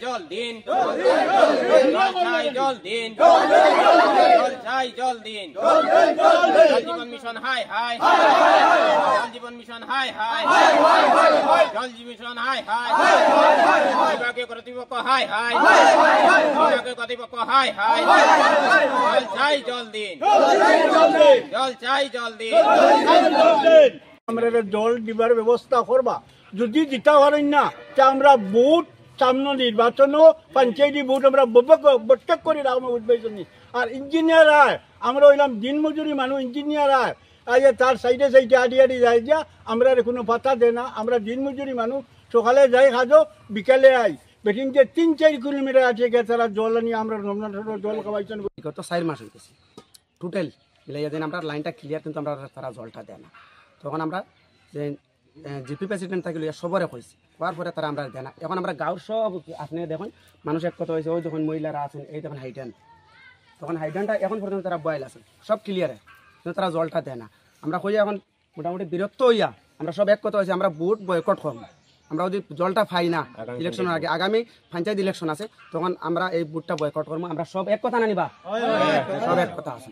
জল দিন, জল চাই জল দিন, জল চাই জল দিন, জল জীবন মিশন হাই হাই, জল জীবন মিশন হাই হাই, জল জীবন মিশন হাই হাই, বিভাগীয় কর্তৃপক্ষ হাই হাই, বিভাগীয় কর্তৃপক্ষ হাই হাই, জল চাই জল দিন, জল চাই জল দিন, আমরা জল দিবার ব্যবস্থা করবা। যদি দিতে পারেন না তা আমরা ভোট সামনে নির্বাচনও পঞ্চায়েতি ভোট আমরা বৈঠক করে রাখবো উদ্বোধনী। আর ইঞ্জিনিয়ার আয় আমরা হইলাম দিনমজুরি মানুষ, ইঞ্জিনিয়ার আয় আজ তার সাইডে সাইডে আড়ি আড়ি যায় যা আমরা কোনো পাতা দেয় না। আমরা দিনমজুরি মানুষ, সকালে যাই খাজো বিকালে আই, বেটিং যে 3-4 কিলোমিটার আছে গিয়ে তারা জল নিয়ে আমরা জল খাওয়াইছেন। গত 4 মাস হইতেছে টোটাল মিলাইয়া দেন আমরা লাইনটা ক্লিয়ার, কিন্তু আমরা তারা জলটা দেয় না। তখন আমরা যে জিপি প্রেসিডেন্ট থাকলে সবরে কইছি, হওয়ার পরে তারা আমরা দেয় না। এখন আমরা গাঁৱৰ সব আপনি দেখুন মানুষ এক কথা হয়েছে, ওই যখন মহিলারা আছেন এই দেখুন হাইডেন, তখন হাইডেনটা এখন পর্যন্ত তারা বয়েল আছেন সব ক্লিয়ারে, কিন্তু তারা জলটা দেয় না। আমরা কই এখন মোটামুটি বিরক্ত হইয়া আমরা সব এক কথা হয়েছে আমরা ভোট বয়কট করবো। আমরা যদি জলটা পাই না ইলেকশনের আগে, আগামী পঞ্চায়েত ইলেকশন আছে, তখন আমরা এই ভোটটা বয়কট করবো। আমরা সব এক কথা না নিবা, সব এক কথা আছে।